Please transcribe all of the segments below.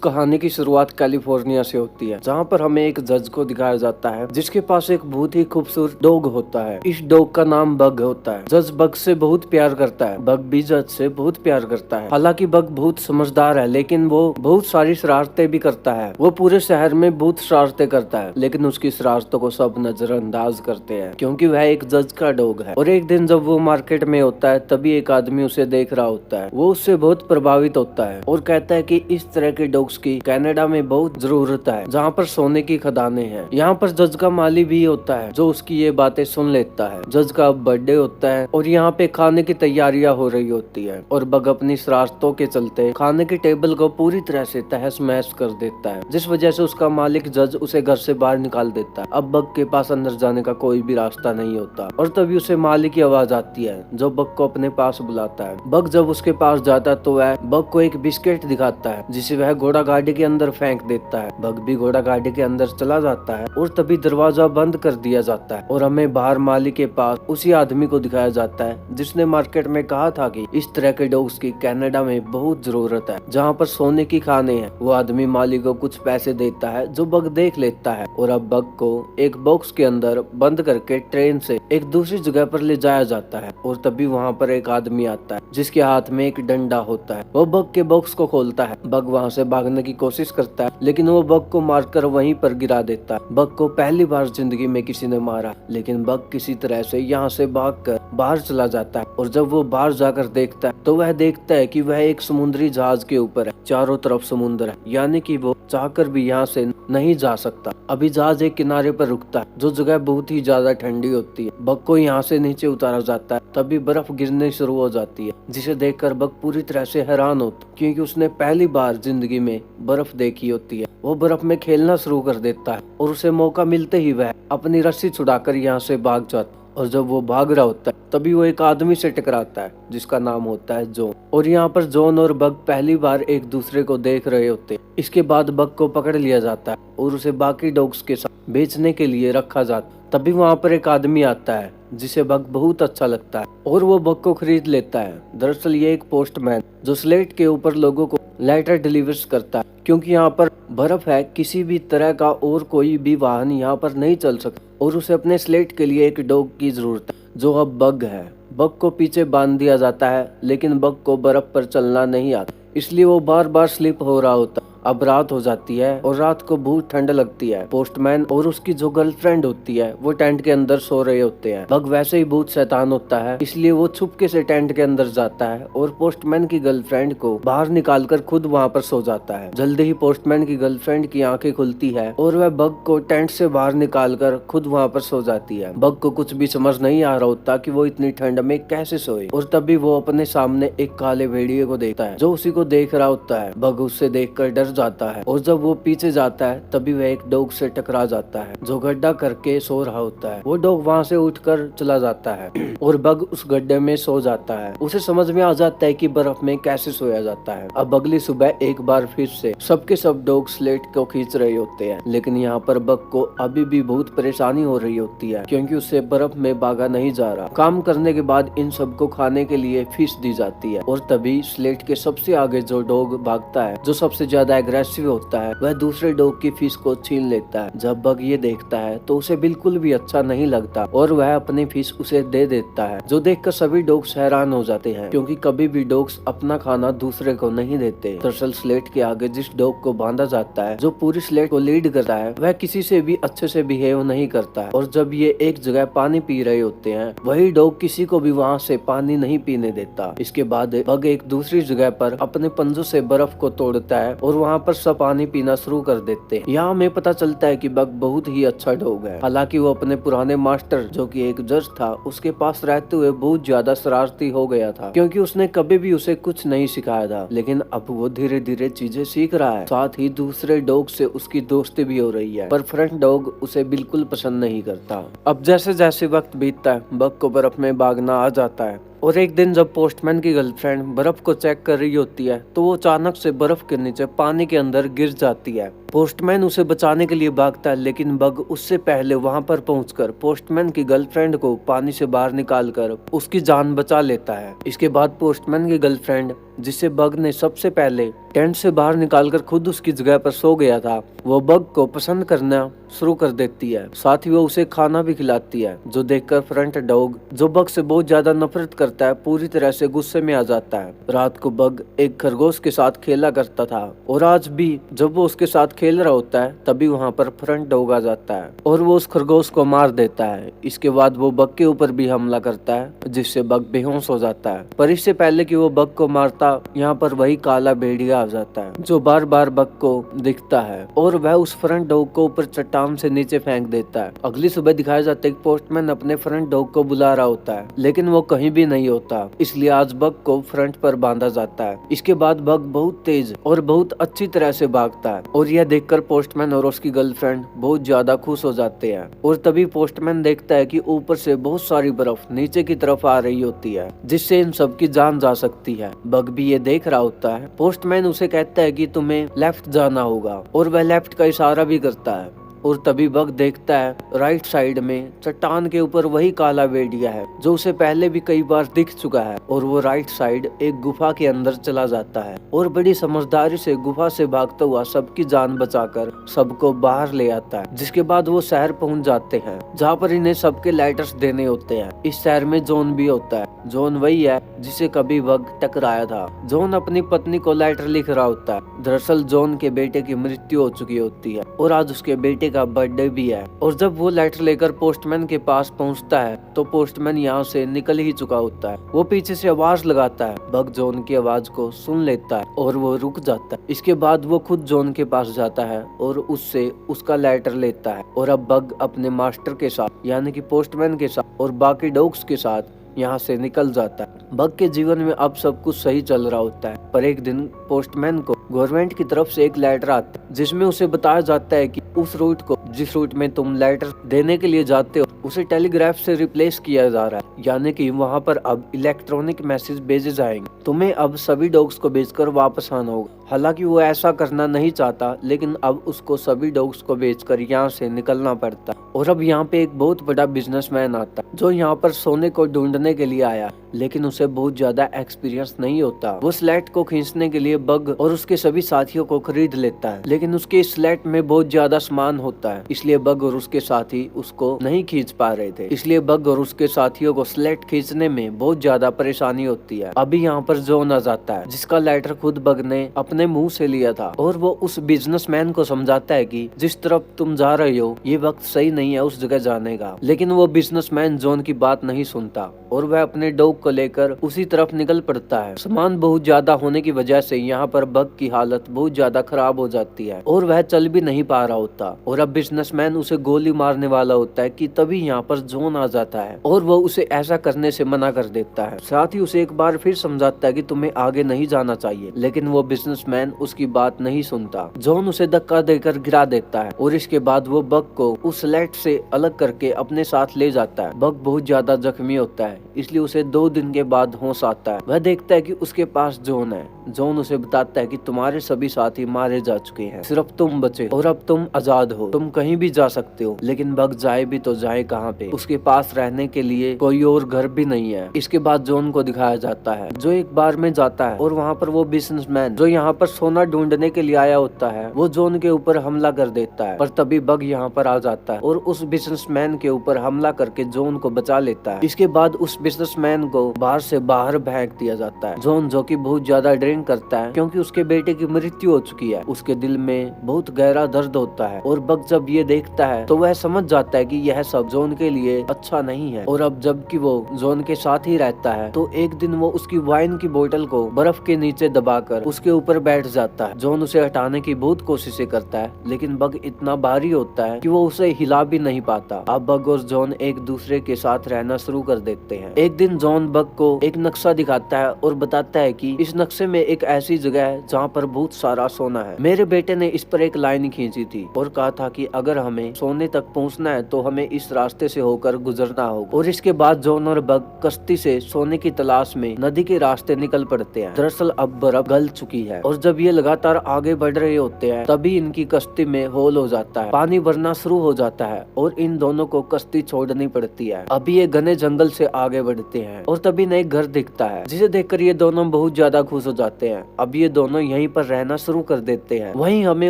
कहानी की शुरुआत कैलिफोर्निया से होती है, जहाँ पर हमें एक जज को दिखाया जाता है जिसके पास एक बहुत ही खूबसूरत डॉग होता है। इस डॉग का नाम बग होता है। जज बग से बहुत प्यार करता है, बग भी जज से बहुत प्यार करता है। हालांकि बग बहुत समझदार है, लेकिन वो बहुत सारी शरारतें भी करता है। वो पूरे शहर में बहुत शरारतें करता है, लेकिन उसकी शरारतों को सब नजरअंदाज करते हैं क्योंकि वह एक जज का डॉग है। और एक दिन जब वो मार्केट में होता है, तभी एक आदमी उसे देख रहा होता है। वो उससे बहुत प्रभावित होता है और कहता है कि इस तरह के डॉग्स की कनाडा में बहुत जरूरत है, जहाँ पर सोने की खदानें हैं। यहाँ पर जज का माली भी होता है जो उसकी ये बातें सुन लेता है। जज का बर्थडे होता है और यहाँ पे खाने की तैयारियां हो रही होती है और बग अपनी शरारतों के चलते खाने की टेबल को पूरी तरह से तहस महस कर देता है, जिस वजह से उसका मालिक जज उसे घर से बाहर निकाल देता है। अब बग के पास अंदर जाने का कोई भी रास्ता नहीं होता और तभी उसे मालिक की आवाज आती है जो बग को अपने पास बुलाता है। बग जब उसके पास जाता है तो वह बग को एक बिस्किट दिखाता है जिसे वह घोड़ा गाड़ी के अंदर फेंक देता है। बग भी घोड़ा गाड़ी के अंदर चला जाता है और तभी दरवाजा बंद कर दिया जाता है और हमें बाहर मालिक के पास उसी आदमी को दिखाया जाता है जिसने मार्केट में कहा था कि इस तरह के डॉग्स की कनाडा में बहुत जरूरत है, जहाँ पर सोने की खाने हैं। वो आदमी मालिक को कुछ पैसे देता है जो बग देख लेता है और अब बग को एक बॉक्स के अंदर बंद करके ट्रेन से एक दूसरी जगह पर ले जाया जाता है। और तभी वहाँ पर एक आदमी आता है जिसके हाथ में एक डंडा होता है। वो बग के बॉक्स को खोलता है। बग वहाँ से भागने की कोशिश करता है, लेकिन वो बग को मारकर वहीं पर गिरा देता है। बग को पहली बार जिंदगी में किसी ने मारा, लेकिन बग किसी तरह से यहाँ से भागकर बाहर चला जाता है। और जब वो बाहर जाकर देखता है तो वह देखता है कि वह एक समुद्री जहाज के ऊपर है। चारों तरफ समुद्र है, यानी कि वो चाहकर भी यहाँ से नहीं जा सकता। अभी जहाज एक किनारे पर रुकता है, जो जगह बहुत ही ज्यादा ठंडी होती है। बग को यहाँ से नीचे उतारा जाता है, तभी बर्फ गिरने शुरू हो जाती है, जिसे देखकर बग पूरी तरह से हैरान होता है क्योंकि उसने पहली बार जिंदगी में बर्फ देखी होती है। वो बर्फ में खेलना शुरू कर देता है और उसे मौका मिलते ही वह अपनी रस्सी छुड़ाकर यहाँ से भाग जाता है। और जब वो भाग रहा होता है तभी वो एक आदमी से टकराता है जिसका नाम होता है जॉन। और यहाँ पर जॉन और बग पहली बार एक दूसरे को देख रहे होते हैं। इसके बाद बग को पकड़ लिया जाता है और उसे बाकी डॉग्स के साथ बेचने के लिए रखा जाता है। तभी वहाँ पर एक आदमी आता है जिसे बग बहुत अच्छा लगता है और वो बग को खरीद लेता है। दरअसल ये एक पोस्टमैन जो स्लेट के ऊपर लोगों को लेटर डिलीवर्स करता है, क्योंकि यहाँ पर बर्फ है, किसी भी तरह का और कोई भी वाहन यहाँ पर नहीं चल सकता और उसे अपने स्लेट के लिए एक डॉग की जरूरत है जो अब बग है। बग को पीछे बांध दिया जाता है, लेकिन बग को बर्फ पर चलना नहीं आता, इसलिए वो बार बार स्लिप हो रहा होता है। अब रात हो जाती है और रात को बहुत ठंड लगती है। पोस्टमैन और उसकी जो गर्लफ्रेंड होती है वो टेंट के अंदर सो रहे होते हैं। बग वैसे ही बहुत शैतान होता है, इसलिए वो छुपके से टेंट के अंदर जाता है और पोस्टमैन की गर्लफ्रेंड को बाहर निकालकर खुद वहाँ पर सो जाता है। जल्दी ही पोस्टमैन की गर्लफ्रेंड की आंखें खुलती है और वह बग को टेंट से बाहर निकालकर खुद वहाँ पर सो जाती है। बग को कुछ भी समझ नहीं आ रहा होता कि वो इतनी ठंड में कैसे सोए और तभी वो अपने सामने एक काले भेड़िए को देखता है जो उसी को देख रहा होता है। बग उससे देखकर डर जाता है और जब वो पीछे जाता है तभी वह एक डॉग से टकरा जाता है जो गड्ढा करके सो रहा होता है। वो डॉग वहाँ से उठकर चला जाता है और बग उस गड्ढे में सो जाता है। उसे समझ में आ जाता है कि बर्फ में कैसे सोया जाता है। अब अगली सुबह एक बार फिर से सबके सब डॉग स्लेट को खींच रहे होते हैं, लेकिन यहाँ पर बग को अभी भी बहुत परेशानी हो रही होती है क्योंकि उससे बर्फ में भागा नहीं जा रहा। काम करने के बाद इन सबको खाने के लिए फिश दी जाती है और तभी स्लेट के सबसे आगे जो डॉग भागता है, जो सबसे ज्यादा एग्रेसिव होता है, वह दूसरे डॉग की फिश को छीन लेता है। जब बग ये देखता है तो उसे बिल्कुल भी अच्छा नहीं लगता और वह अपनी फिश उसे दे देता है, जो देखकर सभी डॉग्स हैरान हो जाते हैं क्योंकि कभी भी डॉग्स अपना खाना दूसरे को नहीं देते। दरअसल स्लेट के आगे जिस डॉग को बांधा जाता है, जो पूरी स्लेट को लीड करता है, वह किसी से भी अच्छे से बिहेव नहीं करता है। और जब ये एक जगह पानी पी रहे होते हैं, वही डॉग किसी को भी वहाँ से पानी नहीं पीने देता। इसके बाद बग एक दूसरी जगह पर अपने पंजों से बर्फ को तोड़ता है और वहाँ पर सब पानी पीना शुरू कर देते हैं। यहाँ हमें पता चलता है कि बग बहुत ही अच्छा डॉग है। हालांकि वो अपने पुराने मास्टर जो कि एक जज था उसके पास रहते हुए बहुत ज्यादा शरारती हो गया था क्योंकि उसने कभी भी उसे कुछ नहीं सिखाया था, लेकिन अब वो धीरे धीरे चीजें सीख रहा है। साथ ही दूसरे डॉग से उसकी दोस्ती भी हो रही है, पर फ्रंट डॉग उसे बिल्कुल पसंद नहीं करता। अब जैसे जैसे वक्त बीतता है बग को बर्फ में भागना आ जाता है और एक दिन जब पोस्टमैन की गर्लफ्रेंड बर्फ को चेक कर रही होती है तो वो अचानक से बर्फ के नीचे पानी के अंदर गिर जाती है। पोस्टमैन उसे बचाने के लिए भागता है, लेकिन बग उससे पहले वहां पर पहुंचकर पोस्टमैन की गर्लफ्रेंड को पानी से बाहर निकालकर उसकी जान बचा लेता है। इसके बाद पोस्टमैन की गर्लफ्रेंड, जिसे बग ने सबसे पहले टेंट से बाहर निकालकर खुद उसकी जगह पर सो गया था, वो बग को पसंद करना शुरू कर देती है। साथ ही वो उसे खाना भी खिलाती है, जो देखकर फ्रंट डॉग, जो बग से बहुत ज्यादा नफरत करता है, पूरी तरह से गुस्से में आ जाता है। रात को बग एक खरगोश के साथ खेला करता था और आज भी जब वो उसके साथ खेल रहा होता है तभी वहाँ पर फ्रंट डॉग आ जाता है और वो उस खरगोश को मार देता है। इसके बाद वो बग के ऊपर भी हमला करता है, जिससे बग बेहोश हो जाता है। पर इससे पहले कि वो बग को मारता, यहाँ पर वही काला भेड़िया आ जाता है, जो बार बार बग को दिखता है और वह उस फ्रंट डॉग को ऊपर चट्टान से नीचे फेंक देता है। अगली सुबह दिखाया जाता है कि पोस्टमैन अपने फ्रंट डॉग को बुला रहा होता है, लेकिन वो कहीं भी नहीं होता, इसलिए आज बग को फ्रंट पर बांधा जाता है। इसके बाद बग बहुत तेज और बहुत अच्छी तरह से भागता है और यह देखकर पोस्टमैन और उसकी गर्लफ्रेंड बहुत ज्यादा खुश हो जाते हैं। और तभी पोस्टमैन देखता है कि ऊपर से बहुत सारी बर्फ नीचे की तरफ आ रही होती है, जिससे इन सब की जान जा सकती है। बग भी ये देख रहा होता है। पोस्टमैन उसे कहता है कि तुम्हें लेफ्ट जाना होगा और वह लेफ्ट का इशारा भी करता है। और तभी बग देखता है राइट साइड में चट्टान के ऊपर वही काला भेड़िया है, जो उसे पहले भी कई बार दिख चुका है, और वो राइट साइड एक गुफा के अंदर चला जाता है और बड़ी समझदारी से गुफा से भागता हुआ सबकी जान बचाकर सबको बाहर ले आता है। जिसके बाद वो शहर पहुंच जाते हैं, जहाँ पर इन्हें सबके लेटर्स देने होते हैं। इस शहर में जॉन भी होता है। जॉन वही है जिसे कभी बग टकराया था। जॉन अपनी पत्नी को लेटर लिख रहा होता है। दरअसल जॉन के बेटे की मृत्यु हो चुकी होती है और आज उसके बेटे का बर्थडे भी है। और जब वो लेटर लेकर पोस्टमैन के पास पहुंचता है तो पोस्टमैन यहाँ से निकल ही चुका होता है। वो पीछे से आवाज लगाता है, बग जॉन की आवाज को सुन लेता है और वो रुक जाता है। इसके बाद वो खुद जॉन के पास जाता है और उससे उसका लेटर लेता है। और अब बग अपने मास्टर के साथ यानी कि पोस्टमैन के साथ और बाकी डॉग्स के साथ यहाँ से निकल जाता है। बग के जीवन में अब सब कुछ सही चल रहा होता है, पर एक दिन पोस्टमैन को गवर्नमेंट की तरफ से एक लेटर आता है, जिसमें उसे बताया जाता है कि उस रूट को, जिस रूट में तुम लेटर देने के लिए जाते हो, उसे टेलीग्राफ से रिप्लेस किया जा रहा है, यानी कि वहाँ पर अब इलेक्ट्रॉनिक मैसेज भेजे जाएंगे। तुम्हें अब सभी डॉग्स को भेजकर वापस आना होगा। हालांकि वो ऐसा करना नहीं चाहता, लेकिन अब उसको सभी डॉग्स को बेचकर यहाँ से निकलना पड़ता। और अब यहाँ पे एक बहुत बड़ा बिजनेसमैन आता है, जो यहाँ पर सोने को ढूंढने के लिए आया, लेकिन उसे बहुत ज्यादा एक्सपीरियंस नहीं होता। वो स्लेट को खींचने के लिए बग और उसके सभी साथियों को खरीद लेता है, लेकिन उसके स्लेट में बहुत ज्यादा सामान होता है, इसलिए बग और उसके साथी उसको नहीं खींच पा रहे थे। इसलिए बग और उसके साथियों को स्लेट खींचने में बहुत ज्यादा परेशानी होती है। अभी यहाँ पर जॉन आ जाता है, जिसका लेटर खुद बग ने अपने मुंह से लिया था, और वो उस बिजनेसमैन को समझाता है कि जिस तरफ तुम जा रहे हो ये वक्त सही नहीं है उस जगह जाने का। लेकिन वो बिजनेसमैन जॉन की बात नहीं सुनता और वह अपने डॉग को लेकर उसी तरफ निकल पड़ता है। सामान बहुत ज्यादा होने की वजह से यहाँ पर बग की हालत बहुत ज्यादा खराब हो जाती है और वह चल भी नहीं पा रहा होता। और अब बिजनेसमैन उसे गोली मारने वाला होता है कि तभी यहाँ पर जॉन आ जाता है और वो उसे ऐसा करने से मना कर देता है। साथ ही उसे एक बार फिर समझाता है कि तुम्हें आगे नहीं जाना चाहिए, लेकिन वो बिजनेसमैन उसकी बात नहीं सुनता। जॉन उसे धक्का देकर गिरा देता है और इसके बाद वो बग को उस स्लेट से अलग करके अपने साथ ले जाता है। बग बहुत ज्यादा जख्मी होता है, इसलिए उसे 2 दिन के बाद होश आता है। वह देखता है कि उसके पास जॉन है। जॉन उसे बताता है कि तुम्हारे सभी साथी मारे जा चुके हैं, सिर्फ तुम बचे और अब तुम आजाद हो, तुम कहीं भी जा सकते हो। लेकिन बग जाए भी तो जाए कहाँ पे? उसके पास रहने के लिए कोई और घर भी नहीं है। इसके बाद जॉन को दिखाया जाता है, जो एक बार में जाता है और वहाँ पर वो बिजनेसमैन जो यहाँ पर सोना ढूंढने के लिए आया होता है, वो जॉन के ऊपर हमला कर देता है। पर तभी बग यहाँ पर आ जाता है और उस बिजनेसमैन के ऊपर हमला करके जॉन को बचा लेता है। इसके बाद उस बिजनेसमैन को बाहर से बाहर फेंक दिया जाता है। जॉन, जो कि बहुत ज्यादा ड्रिंक करता है क्योंकि उसके बेटे की मृत्यु हो चुकी है, उसके दिल में बहुत गहरा दर्द होता है और बग जब ये देखता है तो वह समझ जाता है कि यह सब जॉन के लिए अच्छा नहीं है। और अब जबकि वो जॉन के साथ ही रहता है तो एक दिन वो उसकी वाइन की बोतल को बर्फ के नीचे दबाकर उसके ऊपर बैठ जाता है। जॉन उसे हटाने की बहुत कोशिशें करता है, लेकिन बग इतना भारी होता है कि वो उसे हिला भी नहीं पाता। अब बग और जॉन एक दूसरे के साथ रहना शुरू कर देते हैं। एक दिन जॉन बग को एक नक्शा दिखाता है और बताता है कि इस नक्शे में एक ऐसी जगह है जहाँ पर बहुत सारा सोना है। मेरे बेटे ने इस पर एक लाइन खींची थी और कहा था कि अगर हमें सोने तक पहुँचना है तो हमें इस रास्ते से होकर गुजरना होगा। और इसके बाद जॉन और बग कश्ती से सोने की तलाश में नदी के रास्ते निकल पड़ते हैं। दरअसल अब बर्फ गल चुकी है और और जब ये लगातार आगे बढ़ रहे होते हैं तभी इनकी कश्ती में होल हो जाता है, पानी भरना शुरू हो जाता है और इन दोनों को कश्ती छोड़नी पड़ती है। अभी ये घने जंगल से आगे बढ़ते हैं और तभी नए घर दिखता है, जिसे देखकर ये दोनों बहुत ज्यादा खुश हो जाते हैं। अब ये दोनों यहीं पर रहना शुरू कर देते हैं। वहीं हमें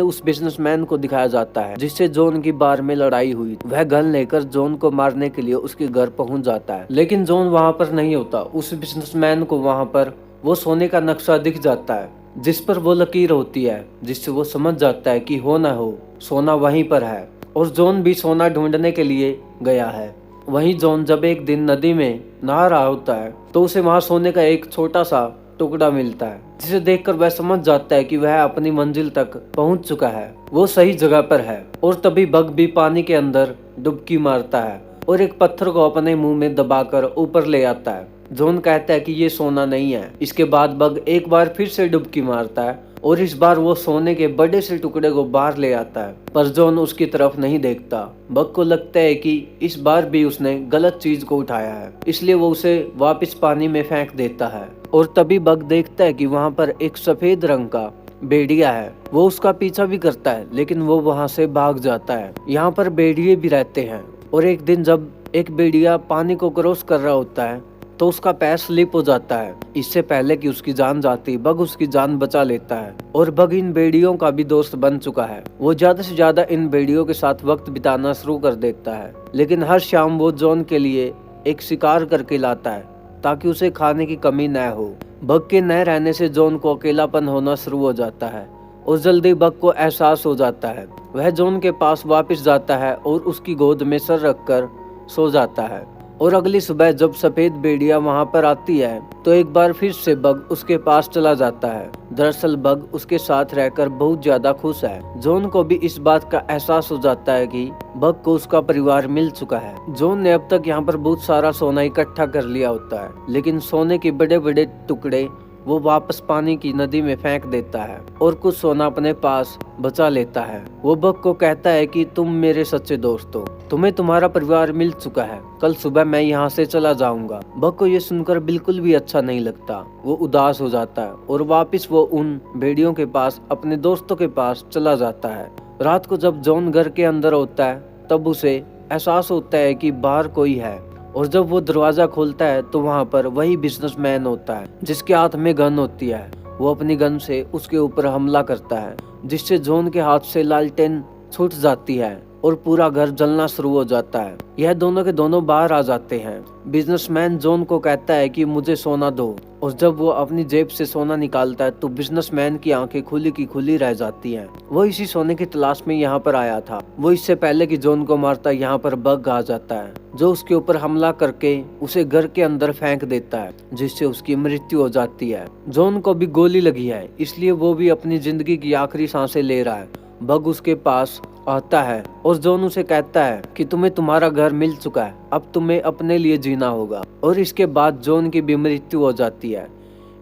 उस बिजनेसमैन को दिखाया जाता है जिससे जॉन की बार में लड़ाई हुई। वह गन लेकर जॉन को मारने के लिए उसके घर पहुंच जाता है, लेकिन जॉन वहां पर नहीं होता। उस बिजनेसमैन को वहां पर वो सोने का नक्शा दिख जाता है जिस पर वो लकीर होती है, जिससे वो समझ जाता है कि हो ना हो सोना वहीं पर है और जॉन भी सोना ढूंढने के लिए गया है। वहीं जॉन जब एक दिन नदी में नहा रहा होता है तो उसे वहां सोने का एक छोटा सा टुकड़ा मिलता है, जिसे देखकर वह समझ जाता है कि वह अपनी मंजिल तक पहुंच चुका है, वो सही जगह पर है। और तभी बग भी पानी के अंदर डुबकी मारता है और एक पत्थर को अपने मुंह में दबाकर ऊपर ले आता है। जॉन कहता है कि ये सोना नहीं है। इसके बाद बग एक बार फिर से डुबकी मारता है और इस बार वो सोने के बड़े से टुकड़े को बाहर ले आता है, पर जॉन उसकी तरफ नहीं देखता। बग को लगता है कि इस बार भी उसने गलत चीज को उठाया है, इसलिए वो उसे वापस पानी में फेंक देता है। और तभी बग देखता है कि वहाँ पर एक सफेद रंग का भेड़िया है। वो उसका पीछा भी करता है लेकिन वो वहाँ से भाग जाता है। यहाँ पर भेड़िए भी रहते हैं और एक दिन जब एक भेड़िया पानी को क्रॉस कर रहा होता है तो उसका पैर स्लिप हो जाता है। इससे पहले कि उसकी जान जाती, बग उसकी जान बचा लेता है और बग इन भेड़ियों का भी दोस्त बन चुका है। वो ज्यादा से ज्यादा इन भेड़ियों के साथ वक्त बिताना शुरू कर देता है, लेकिन हर शाम वो जॉन के लिए एक शिकार करके लाता है ताकि उसे खाने की कमी न हो। बग के न रहने से जॉन को अकेलापन होना शुरू हो जाता है और जल्दी बग को एहसास हो जाता है। वह जॉन के पास वापस जाता है और उसकी गोद में सर रखकर सो जाता है। और अगली सुबह जब सफेद भेड़िया वहां पर आती है तो एक बार फिर से बग उसके पास चला जाता है। दरअसल बग उसके साथ रहकर बहुत ज्यादा खुश है। जॉन को भी इस बात का एहसास हो जाता है कि बग को उसका परिवार मिल चुका है। जॉन ने अब तक यहाँ पर बहुत सारा सोना इकट्ठा कर लिया होता है, लेकिन सोने के बड़े बड़े टुकड़े वो वापस पानी की नदी में फेंक देता है और कुछ सोना अपने पास बचा लेता है। वो बग को कहता है कि तुम मेरे सच्चे दोस्त हो, तुम्हें तुम्हारा परिवार मिल चुका है, कल सुबह मैं यहाँ से चला जाऊंगा। बग को ये सुनकर बिल्कुल भी अच्छा नहीं लगता। वो उदास हो जाता है और वापस वो उन भेड़ियों के पास अपने दोस्तों के पास चला जाता है। रात को जब जॉन घर के अंदर होता है तब उसे एहसास होता है कि बाहर कोई है और जब वो दरवाजा खोलता है तो वहाँ पर वही बिजनेसमैन होता है जिसके हाथ में गन होती है। वो अपनी गन से उसके ऊपर हमला करता है जिससे जॉन के हाथ से लालटेन छूट जाती है और पूरा घर जलना शुरू हो जाता है। यह दोनों के दोनों बाहर आ जाते हैं। बिजनेसमैन जॉन को कहता है कि मुझे सोना दो और जब वो अपनी जेब से सोना निकालता है तो बिजनेसमैन की आंखें खुली की खुली रह जाती हैं। वो इसी सोने की तलाश में यहाँ पर आया था। वो इससे पहले कि जॉन को मारता यहाँ पर बग आ जाता है जो उसके ऊपर हमला करके उसे घर के अंदर फेंक देता है, जिससे उसकी मृत्यु हो जाती है। जॉन को भी गोली लगी है, इसलिए वो भी अपनी जिंदगी की आखिरी सांसें ले रहा है। बग उसके पास आता है और जॉन उसे कहता है कि तुम्हें तुम्हारा घर मिल चुका है, अब तुम्हें अपने लिए जीना होगा। और इसके बाद जॉन की भी मृत्यु हो जाती है।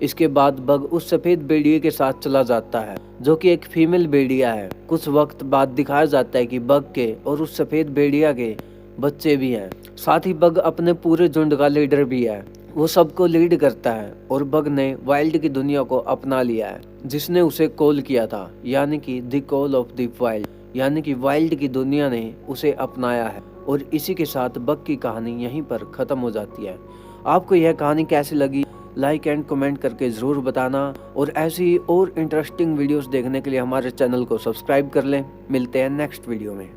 इसके बाद बग उस सफेद भेड़िए के साथ चला जाता है जो कि एक फीमेल भेड़िया है। कुछ वक्त बाद दिखाया जाता है कि बग के और उस सफेद भेड़िया के बच्चे भी हैं। साथ ही बग अपने पूरे झुंड का लीडर भी है। वो सबको लीड करता है और बग ने वाइल्ड की दुनिया को अपना लिया है जिसने उसे कॉल किया था, यानी कि the call of the wild, यानी कि वाइल्ड की दुनिया ने उसे अपनाया है। और इसी के साथ बग की कहानी यहीं पर खत्म हो जाती है। आपको यह कहानी कैसी लगी लाइक एंड कमेंट करके जरूर बताना और ऐसी और इंटरेस्टिंग वीडियोस देखने के लिए हमारे चैनल को सब्सक्राइब कर लें। मिलते हैं नेक्स्ट वीडियो में।